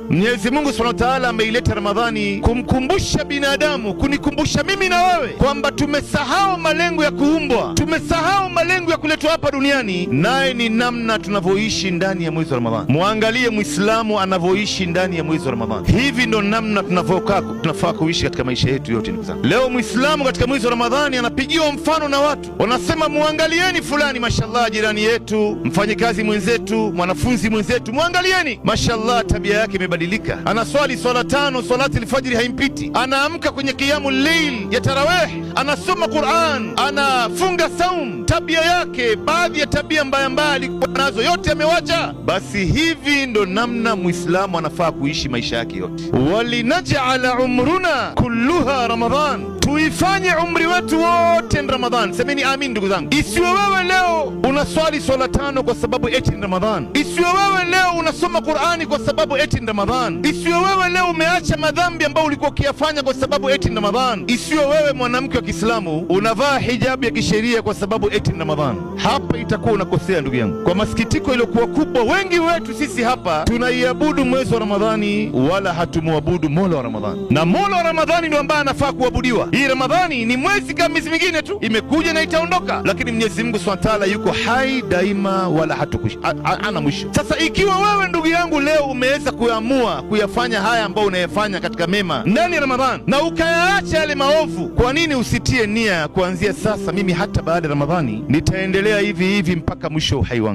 Mwenyezi Mungu Subhanahu wa Ta'ala ameileta Ramadhani kumkumbusha binadamu, kunikumbusha mimi na wewe kwamba tumesahau malengo ya kuumbwa, tumesahau malengo ya kuletwa hapa duniani, naye ni namna tunavyoishi ndani ya mwezi wa Ramadhani. Muangalie Muislamu anavyoishi ndani ya mwezi wa Ramadhani. Hivi ndo namna tunafaa kuishi katika maisha yetu yote, ndugu zangu. Leo Muislamu katika mwezi wa Ramadhani anapigiwa mfano na watu, wanasema muangalieni fulani, mashallah, jirani yetu, mfanyikazi mwenzetu, mwanafunzi mwenzetu, muangalieni, mashallah, tabia yake imebadilika. Anaswali swala 5, salati alfajiri haimpiti, anaamka kwenye qiyamul layl ya tarawih, anasoma Qur'an, anafunga saum. Tabia yake, baadhi ya tabia mbaya mbaya alikuwa nazo, yote amewacha. Basi hivi ndo namna Muislamu anafaa kuishi maisha yake yote. Walinaj'ala umruna kulluha Ramadhan, tuifanye umri wetu wote ni Ramadhan. Semeni amin, ndugu zangu. Isiwe wewe leo unaswali swala 5 kwa sababu eti ni Ramadhan. Isiwe wewe leo unasoma Qur'ani kwa sababu eti ni Ramadhan. Isiwe wewe leo umeacha madhambi ambayo ulikuwa ukiyafanya kwa sababu eti ni Ramadhan. Isiwe wewe mwanamke wa Kiislamu unavaa hijabu ya kisheria kwa sababu eti ni Ramadhan. Hapa itakuwa unakosea, ndugu yangu. Kwa masikitiko iliyokuwa kubwa, wengi wetu sisi hapa tunaiabudu mwezi wa Ramadhani wala hatumuabudu Mola wa Ramadhani, na Mola wa Ramadhani ndio ambaye anafaa kuabudiwa. Hii Ramadhani ni mwezi kama miezi mingine tu, imekuja na itaondoka, lakini Mwenyezi Mungu Subhanahu wa Ta'ala yuko hai daima wala hana mwisho. Sasa ikiwa wewe ndugu yangu leo umeweza kuamua kuyafanya haya ambayo unayafanya katika mema ndani ya Ramadhani na ukayaacha yale maovu, kwa nini usitie nia kuanzia sasa, mimi hata baada ya Ramadhani nitaendelea hivi hivi mpaka mwisho wa uhai wangu?